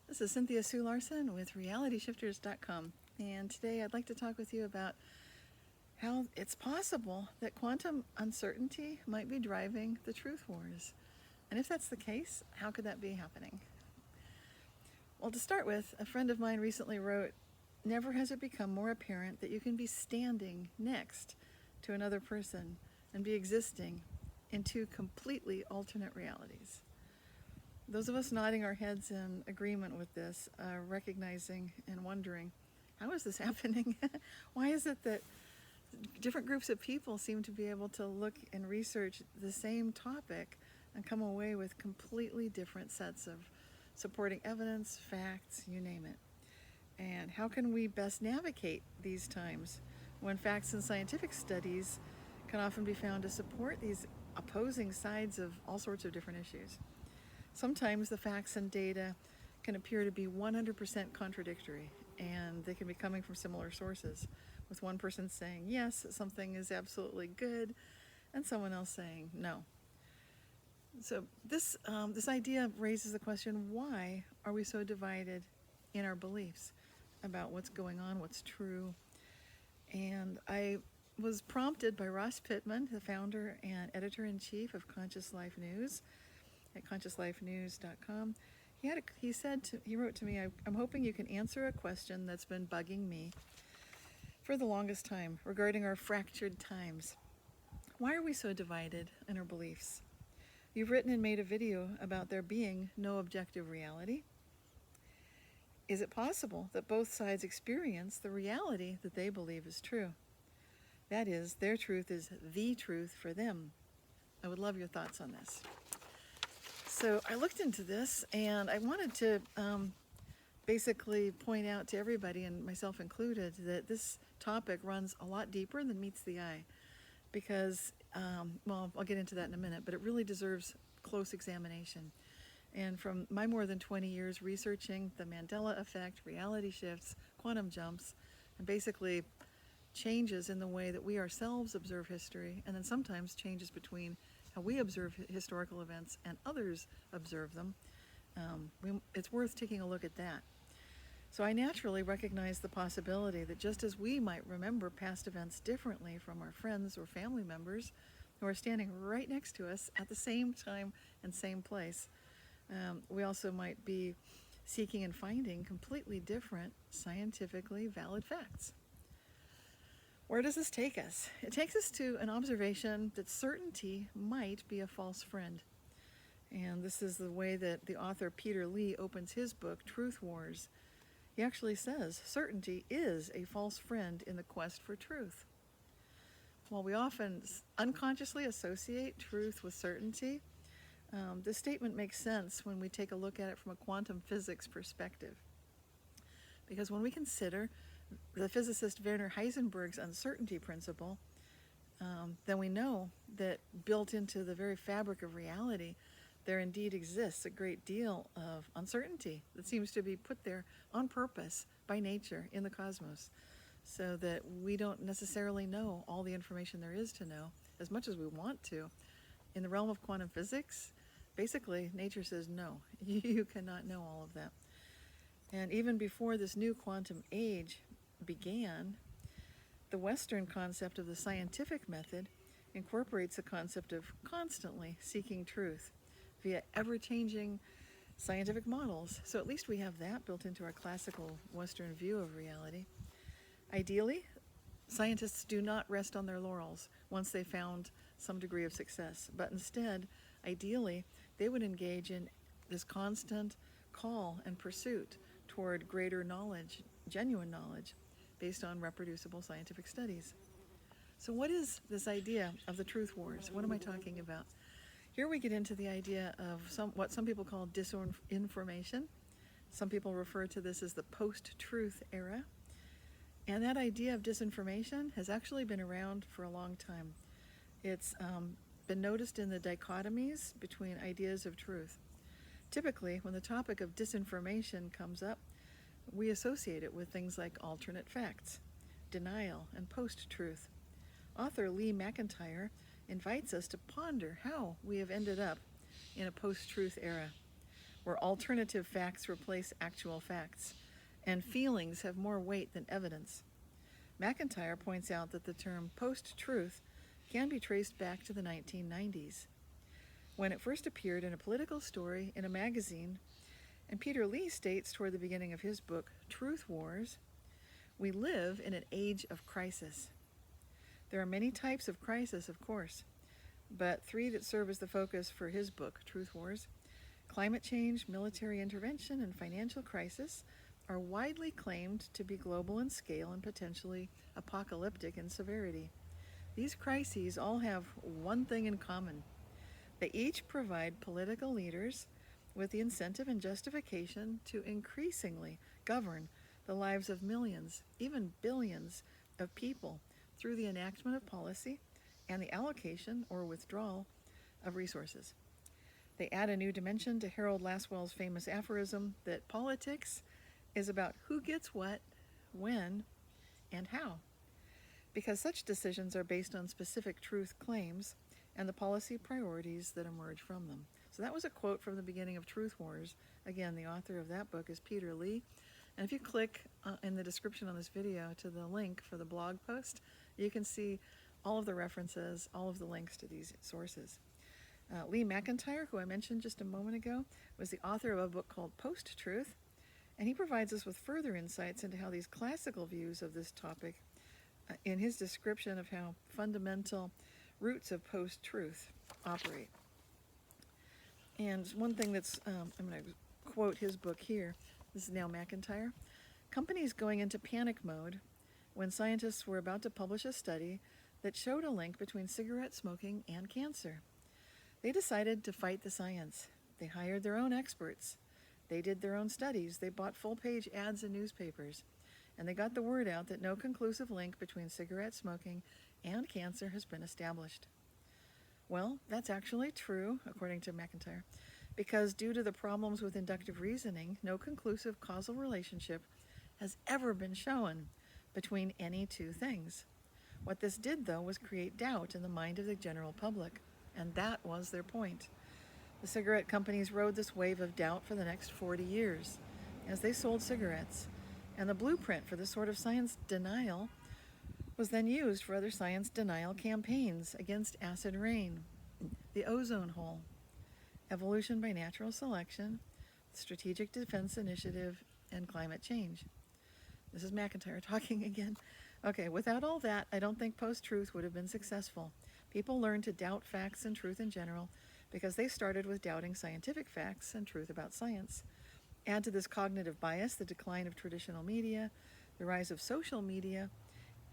This is Cynthia Sue Larson with RealityShifters.com, and today I'd like to talk with you about how it's possible that quantum uncertainty might be driving the truth wars. And if that's the case, how could that be happening? Well, to start with, a friend of mine recently wrote, "Never has it become more apparent that you can be standing next to another person and be existing in two completely alternate realities." Those of us nodding our heads in agreement with this are recognizing and wondering, how is this happening? Why is it that different groups of people seem to be able to look and research the same topic and come away with completely different sets of supporting evidence, facts, you name it? And how can we best navigate these times when facts and scientific studies can often be found to support these opposing sides of all sorts of different issues? Sometimes the facts and data can appear to be 100% contradictory, and they can be coming from similar sources, with one person saying yes, something is absolutely good, and someone else saying no. So this idea raises the question, why are we so divided in our beliefs about what's going on, what's true? And I was prompted by Ross Pittman, the founder and editor-in-chief of Conscious Life News, at ConsciousLifeNews.com. He wrote to me, "I'm hoping you can answer a question that's been bugging me for the longest time regarding our fractured times. Why are we so divided in our beliefs? You've written and made a video about there being no objective reality. Is it possible that both sides experience the reality that they believe is true? That is, their truth is the truth for them." I would love your thoughts on this. So I looked into this, and I wanted to basically point out to everybody, and myself included, that this topic runs a lot deeper than meets the eye, because, well, I'll get into that in a minute, but it really deserves close examination. And from my more than 20 years researching the Mandela effect, reality shifts, quantum jumps, and basically changes in the way that we ourselves observe history, and then sometimes changes between how we observe historical events and others observe them, it's worth taking a look at that. So I naturally recognize the possibility that just as we might remember past events differently from our friends or family members who are standing right next to us at the same time and same place, we also might be seeking and finding completely different scientifically valid facts. Where does this take us? It takes us to an observation that certainty might be a false friend. And this is the way that the author Peter Lee opens his book, Truth Wars. He actually says, certainty is a false friend in the quest for truth. While we often unconsciously associate truth with certainty, this statement makes sense when we take a look at it from a quantum physics perspective. Because when we consider the physicist Werner Heisenberg's uncertainty principle, then we know that built into the very fabric of reality, there indeed exists a great deal of uncertainty that seems to be put there on purpose by nature in the cosmos, so that we don't necessarily know all the information there is to know as much as we want to. In the realm of quantum physics, basically nature says no, you cannot know all of that. And even before this new quantum age began, the Western concept of the scientific method incorporates the concept of constantly seeking truth via ever-changing scientific models. So at least we have that built into our classical Western view of reality. Ideally, scientists do not rest on their laurels once they found some degree of success, but instead, ideally, they would engage in this constant call and pursuit toward greater knowledge, genuine knowledge, based on reproducible scientific studies. So what is this idea of the truth wars? What am I talking about? Here we get into the idea of what some people call disinformation. Some people refer to this as the post-truth era. And that idea of disinformation has actually been around for a long time. It's been noticed in the dichotomies between ideas of truth. Typically, when the topic of disinformation comes up, we associate it with things like alternate facts, denial, and post-truth. Author Lee McIntyre invites us to ponder how we have ended up in a post-truth era. where alternative facts replace actual facts, and feelings have more weight than evidence. McIntyre points out that the term post-truth can be traced back to the 1990s, when it first appeared in a political story in a magazine, and Peter Lee states toward the beginning of his book, Truth Wars, "We live in an age of crisis." There are many types of crisis, of course, but three that serve as the focus for his book, Truth Wars: climate change, military intervention, and financial crisis, are widely claimed to be global in scale and potentially apocalyptic in severity. These crises all have one thing in common. They each provide political leaders with the incentive and justification to increasingly govern the lives of millions, even billions of people through the enactment of policy and the allocation or withdrawal of resources. They add a new dimension to Harold Lasswell's famous aphorism that politics is about who gets what, when, and how, because such decisions are based on specific truth claims and the policy priorities that emerge from them. So that was a quote from the beginning of Truth Wars. Again, the author of that book is Peter Lee. And if you click in the description on this video to the link for the blog post, you can see all of the references, all of the links to these sources. Lee McIntyre, who I mentioned just a moment ago, was the author of a book called Post-Truth, and he provides us with further insights into how these classical views of this topic, in his description of how fundamental roots of post-truth operate. And one thing that's, I'm going to quote his book here. This is now McIntyre. "Companies going into panic mode when scientists were about to publish a study that showed a link between cigarette smoking and cancer. They decided to fight the science. They hired their own experts. They did their own studies. They bought full-page ads in newspapers. And they got the word out that no conclusive link between cigarette smoking and cancer has been established." Well, that's actually true, according to McIntyre, because due to the problems with inductive reasoning, no conclusive causal relationship has ever been shown between any two things. What this did, though, was create doubt in the mind of the general public, and that was their point. The cigarette companies rode this wave of doubt for the next 40 years as they sold cigarettes, and the blueprint for this sort of science denial was then used for other science denial campaigns against acid rain, the ozone hole, evolution by natural selection, strategic defense initiative, and climate change. This is McIntyre talking again. Okay, without all that, I don't think post-truth would have been successful. People learned to doubt facts and truth in general because they started with doubting scientific facts and truth about science. Add to this cognitive bias the decline of traditional media, the rise of social media,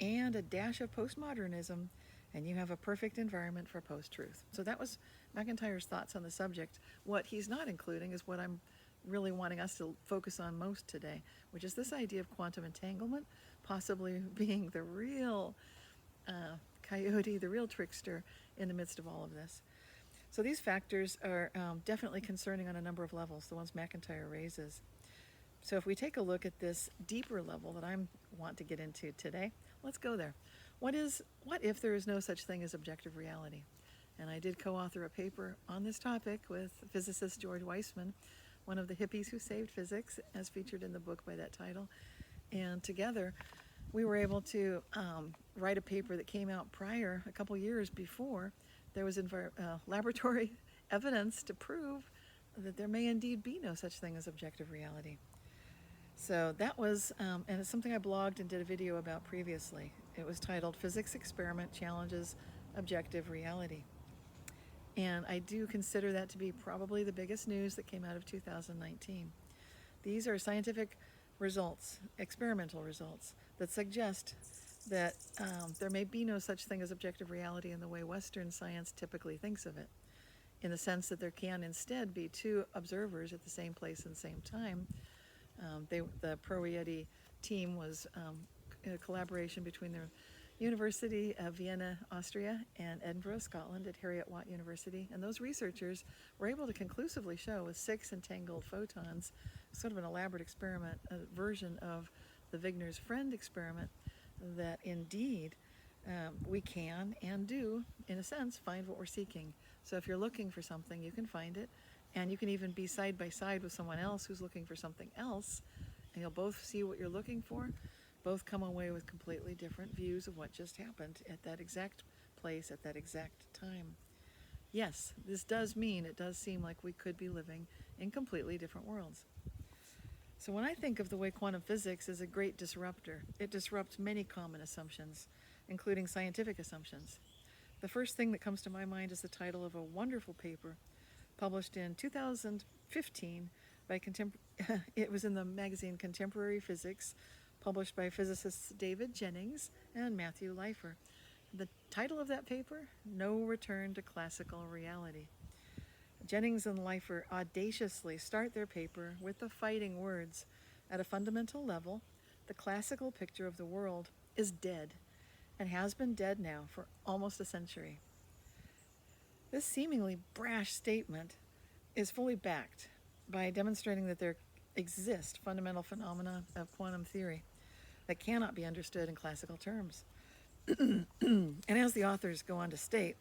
and a dash of postmodernism, and you have a perfect environment for post-truth. So that was McIntyre's thoughts on the subject. What he's not including is what I'm really wanting us to focus on most today, which is this idea of quantum entanglement possibly being the real coyote, the real trickster in the midst of all of this. So these factors are definitely concerning on a number of levels, the ones McIntyre raises. So if we take a look at this deeper level that I want to get into today, let's go there. What if there is no such thing as objective reality? And I did co-author a paper on this topic with physicist George Weissman, one of the hippies who saved physics, as featured in the book by that title. And together, we were able to write a paper that came out prior, a couple years before, there was laboratory evidence to prove that there may indeed be no such thing as objective reality. So that was, and it's something I blogged and did a video about previously. It was titled "Physics Experiment Challenges Objective Reality." And I do consider that to be probably the biggest news that came out of 2019. These are scientific results, experimental results, that suggest that there may be no such thing as objective reality in the way Western science typically thinks of it, in the sense that there can instead be two observers at the same place and same time. The Pro-Yeti team was a collaboration between the University of Vienna, Austria, and Edinburgh, Scotland, at Heriot-Watt University. And those researchers were able to conclusively show with 6 entangled photons, sort of an elaborate experiment, a version of the Wigner's friend experiment, that indeed we can and do, in a sense, find what we're seeking. So if you're looking for something, you can find it. And you can even be side by side with someone else who's looking for something else, and you'll both see what you're looking for, both come away with completely different views of what just happened at that exact place at that exact time. Yes, this does mean it does seem like we could be living in completely different worlds. So when I think of the way quantum physics is a great disruptor, it disrupts many common assumptions, including scientific assumptions. The first thing that comes to my mind is the title of a wonderful paper published in 2015 by it was in the magazine Contemporary Physics, published by physicists David Jennings and Matthew Leifer. The title of that paper, No Return to Classical Reality. Jennings and Leifer audaciously start their paper with the fighting words, at a fundamental level, the classical picture of the world is dead, and has been dead now for almost a century. This seemingly brash statement is fully backed by demonstrating that there exist fundamental phenomena of quantum theory that cannot be understood in classical terms. And as the authors go on to state,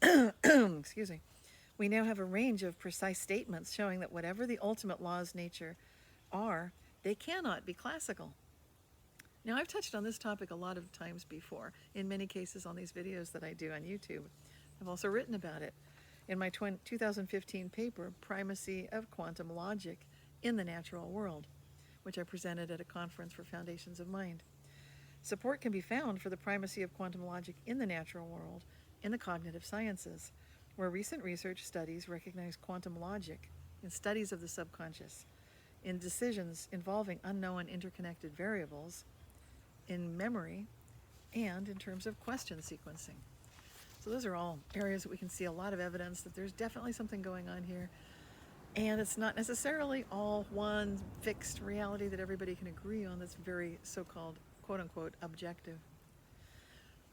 excuse me, we now have a range of precise statements showing that whatever the ultimate laws of nature are, they cannot be classical. Now, I've touched on this topic a lot of times before, in many cases on these videos that I do on YouTube. I've also written about it in my 2015 paper, Primacy of Quantum Logic in the Natural World, which I presented at a conference for Foundations of Mind. Support can be found for the primacy of quantum logic in the natural world in the cognitive sciences, where recent research studies recognize quantum logic in studies of the subconscious, in decisions involving unknown interconnected variables, in memory, and in terms of question sequencing. So those are all areas that we can see a lot of evidence that there's definitely something going on here. And it's not necessarily all one fixed reality that everybody can agree on that's very so-called, quote-unquote, objective.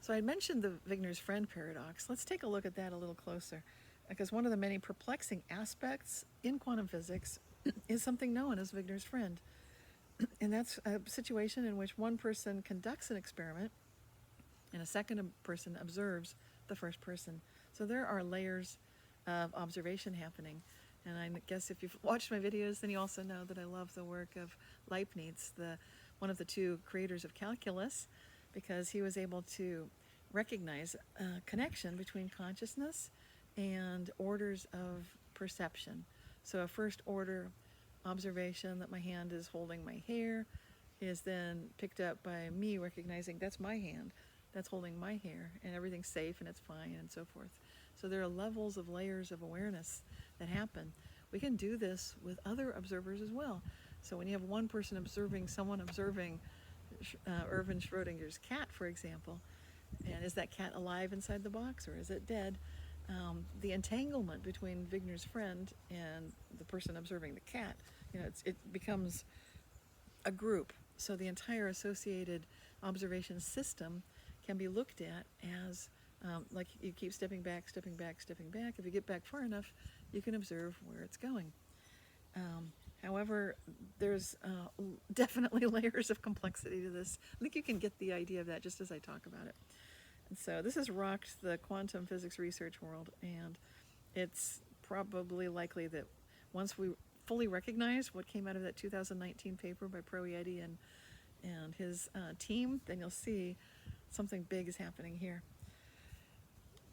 So I mentioned the Wigner's friend paradox. Let's take a look at that a little closer, because one of the many perplexing aspects in quantum physics is something known as Wigner's friend. And that's a situation in which one person conducts an experiment and a second person observes the first person. So there are layers of observation happening. And I guess if you've watched my videos, then you also know that I love the work of Leibniz, one of the two creators of calculus, because he was able to recognize a connection between consciousness and orders of perception. So a first order observation that my hand is holding my hair is then picked up by me recognizing that's my hand, that's holding my hair, and everything's safe and it's fine and so forth. So there are levels of layers of awareness that happen. We can do this with other observers as well. So when you have one person observing someone observing Erwin Schrödinger's cat, for example, and is that cat alive inside the box or is it dead? The entanglement between Wigner's friend and the person observing the cat, it becomes a group. So the entire associated observation system can be looked at as like you keep stepping back, stepping back, stepping back. If you get back far enough, you can observe where it's going. However, there's definitely layers of complexity to this. I think you can get the idea of that just as I talk about it. And so this has rocked the quantum physics research world, and it's probably likely that once we fully recognize what came out of that 2019 paper by Pro-Yeti and his team, then you'll see something big is happening here.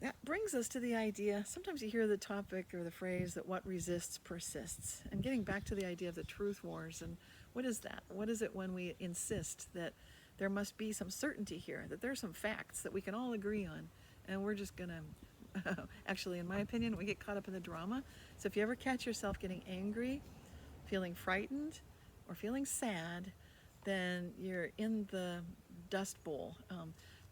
That brings us to the idea, sometimes you hear the topic or the phrase that what resists persists. And getting back to the idea of the truth wars, and what is that? What is it when we insist that there must be some certainty here, that there's some facts that we can all agree on, and we're just gonna, actually in my opinion, we get caught up in the drama. So if you ever catch yourself getting angry, feeling frightened, or feeling sad, then you're in the dust bowl.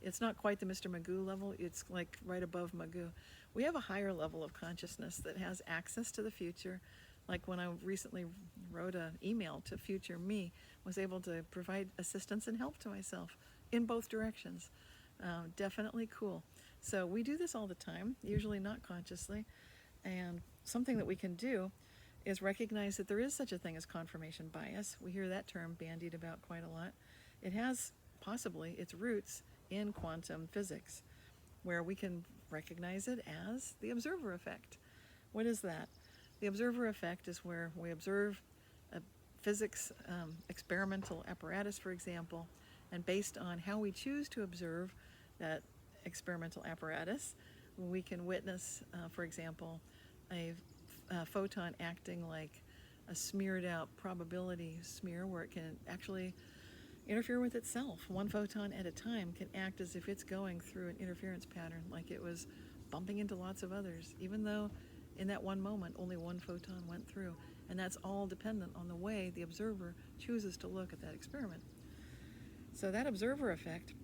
It's not quite the Mr. Magoo level, it's like right above Magoo. We have a higher level of consciousness that has access to the future. Like when I recently wrote an email to future me, was able to provide assistance and help to myself in both directions. Definitely cool. So we do this all the time, usually not consciously, and something that we can do is recognize that there is such a thing as confirmation bias. We hear that term bandied about quite a lot. It has possibly its roots in quantum physics, where we can recognize it as the observer effect. What is that? The observer effect is where we observe a physics experimental apparatus, for example, and based on how we choose to observe that experimental apparatus, we can witness, for example, a photon acting like a smeared out probability smear where it can actually interfere with itself. One photon at a time can act as if it's going through an interference pattern, like it was bumping into lots of others, even though in that one moment only one photon went through. And that's all dependent on the way the observer chooses to look at that experiment. So that observer effect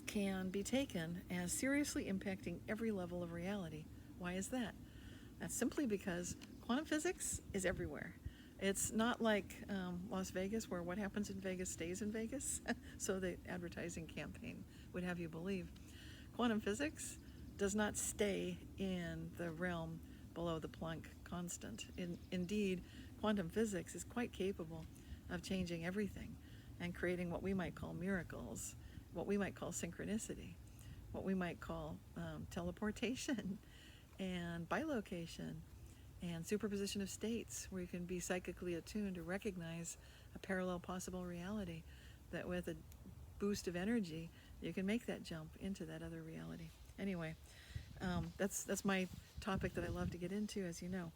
can be taken as seriously impacting every level of reality. Why is that? That's simply because quantum physics is everywhere. It's not like Las Vegas, where what happens in Vegas stays in Vegas, so the advertising campaign would have you believe. Quantum physics does not stay in the realm below the Planck constant. Indeed, quantum physics is quite capable of changing everything and creating what we might call miracles, what we might call synchronicity, what we might call teleportation and bilocation and superposition of states, where you can be psychically attuned to recognize a parallel possible reality, that with a boost of energy you can make that jump into that other reality. Anyway, that's my topic that I love to get into, as you know.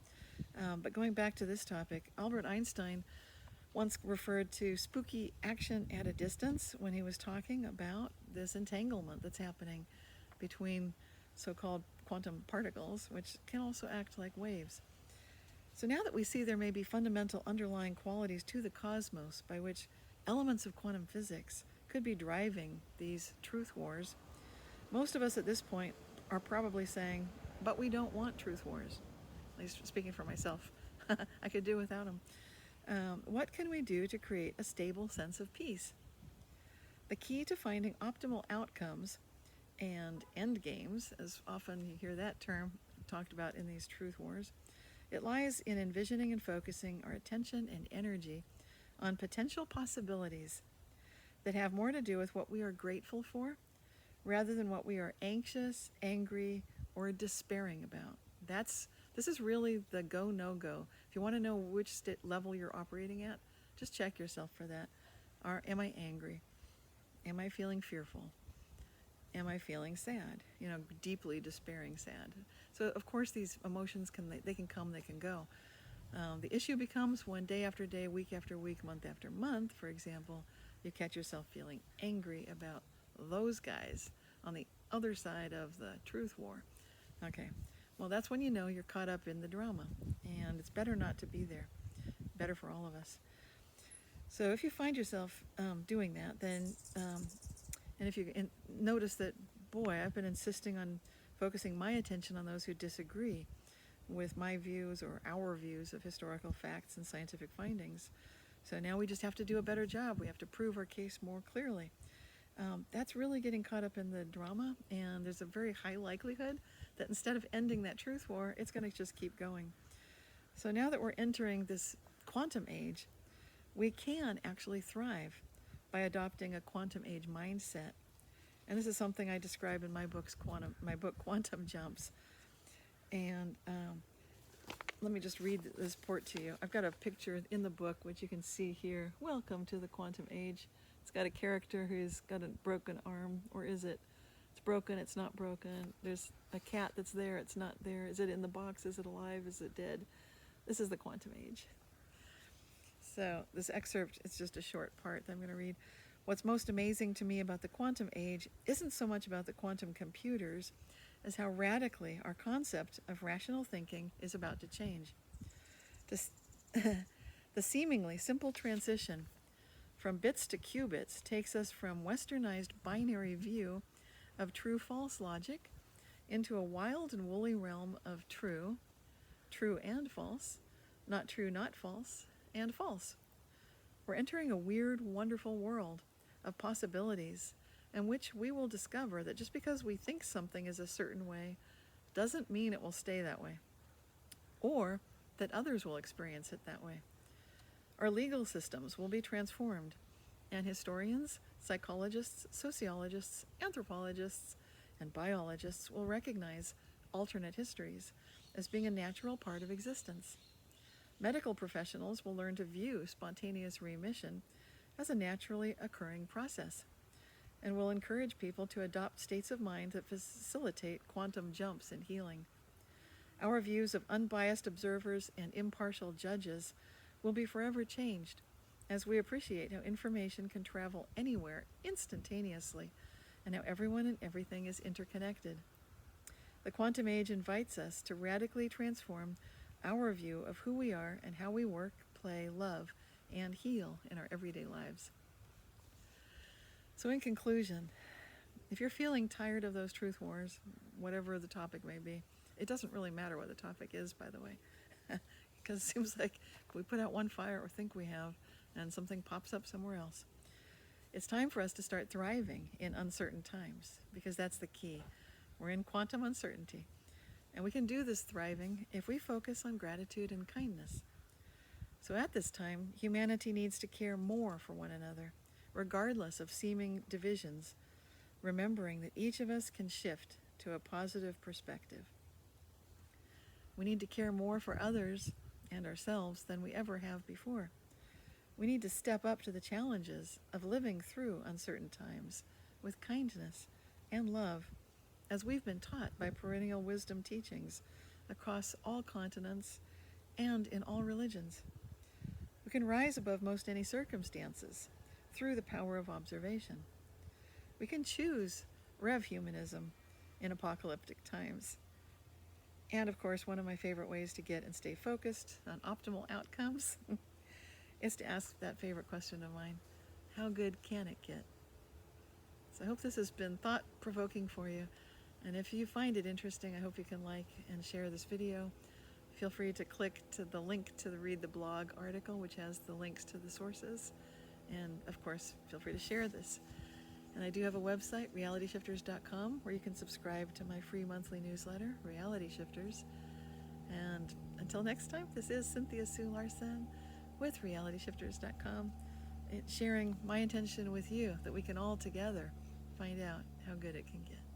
But going back to this topic, Albert Einstein once referred to spooky action at a distance when he was talking about this entanglement that's happening between so-called quantum particles, which can also act like waves. So now that we see there may be fundamental underlying qualities to the cosmos by which elements of quantum physics could be driving these truth wars, most of us at this point are probably saying, but we don't want truth wars. At least speaking for myself. I could do without them. What can we do to create a stable sense of peace? The key to finding optimal outcomes and end games, as often you hear that term talked about in these truth wars, it lies in envisioning and focusing our attention and energy on potential possibilities that have more to do with what we are grateful for rather than what we are anxious, angry, or despairing about. This is really the go, no go. If you want to know which level you're operating at, just check yourself for that. Am I angry? Am I feeling fearful? Am I feeling sad? Deeply despairing sad. So of course these emotions can come, they can go. The issue becomes when day after day, week after week, month after month, for example, you catch yourself feeling angry about those guys on the other side of the truth war. Okay, well, that's when you know you're caught up in the drama, and it's better not to be there. Better for all of us. So if you find yourself doing that, then, and if you notice that, boy, I've been insisting on focusing my attention on those who disagree with my views or our views of historical facts and scientific findings. So now we just have to do a better job. We have to prove our case more clearly. That's really getting caught up in the drama, and there's a very high likelihood that instead of ending that truth war, it's going to just keep going. So now that we're entering this quantum age, we can actually thrive by adopting a quantum age mindset. And this is something I describe in my book Quantum Jumps. And let me just read this port to you. I've got a picture in the book, which you can see here. Welcome to the quantum age. It's got a character who's got a broken arm, or is it? It's broken, it's not broken. There's a cat that's there, it's not there. Is it in the box? Is it alive? Is it dead? This is the quantum age. So this excerpt, it's just a short part that I'm going to read. What's most amazing to me about the quantum age isn't so much about the quantum computers as how radically our concept of rational thinking is about to change. The seemingly simple transition from bits to qubits takes us from westernized binary view of true-false logic into a wild and woolly realm of true, true and false, not true, not false, and false. We're entering a weird, wonderful world of possibilities in which we will discover that just because we think something is a certain way doesn't mean it will stay that way, or that others will experience it that way. Our legal systems will be transformed, and historians, psychologists, sociologists, anthropologists, and biologists will recognize alternate histories as being a natural part of existence. Medical professionals will learn to view spontaneous remission as a naturally occurring process, and will encourage people to adopt states of mind that facilitate quantum jumps in healing. Our views of unbiased observers and impartial judges will be forever changed as we appreciate how information can travel anywhere instantaneously and how everyone and everything is interconnected. The quantum age invites us to radically transform our view of who we are and how we work, play, love, and heal in our everyday lives. So in conclusion, if you're feeling tired of those truth wars, whatever the topic may be, it doesn't really matter what the topic is, by the way, because it seems like we put out one fire or think we have, and something pops up somewhere else. It's time for us to start thriving in uncertain times, because that's the key. We're in quantum uncertainty, and we can do this thriving if we focus on gratitude and kindness. So at this time, humanity needs to care more for one another, regardless of seeming divisions, remembering that each of us can shift to a positive perspective. We need to care more for others and ourselves than we ever have before. We need to step up to the challenges of living through uncertain times with kindness and love, as we've been taught by perennial wisdom teachings across all continents and in all religions. We can rise above most any circumstances through the power of observation. We can choose Rev humanism in apocalyptic times. And of course, one of my favorite ways to get and stay focused on optimal outcomes is to ask that favorite question of mine: how good can it get? So I hope this has been thought-provoking for you. And if you find it interesting, I hope you can like and share this video. Feel free to click to the link to the Read the Blog article, which has the links to the sources. And of course, feel free to share this. And I do have a website, realityshifters.com, where you can subscribe to my free monthly newsletter, Reality Shifters. And until next time, this is Cynthia Sue Larson with realityshifters.com, sharing my intention with you that we can all together find out how good it can get.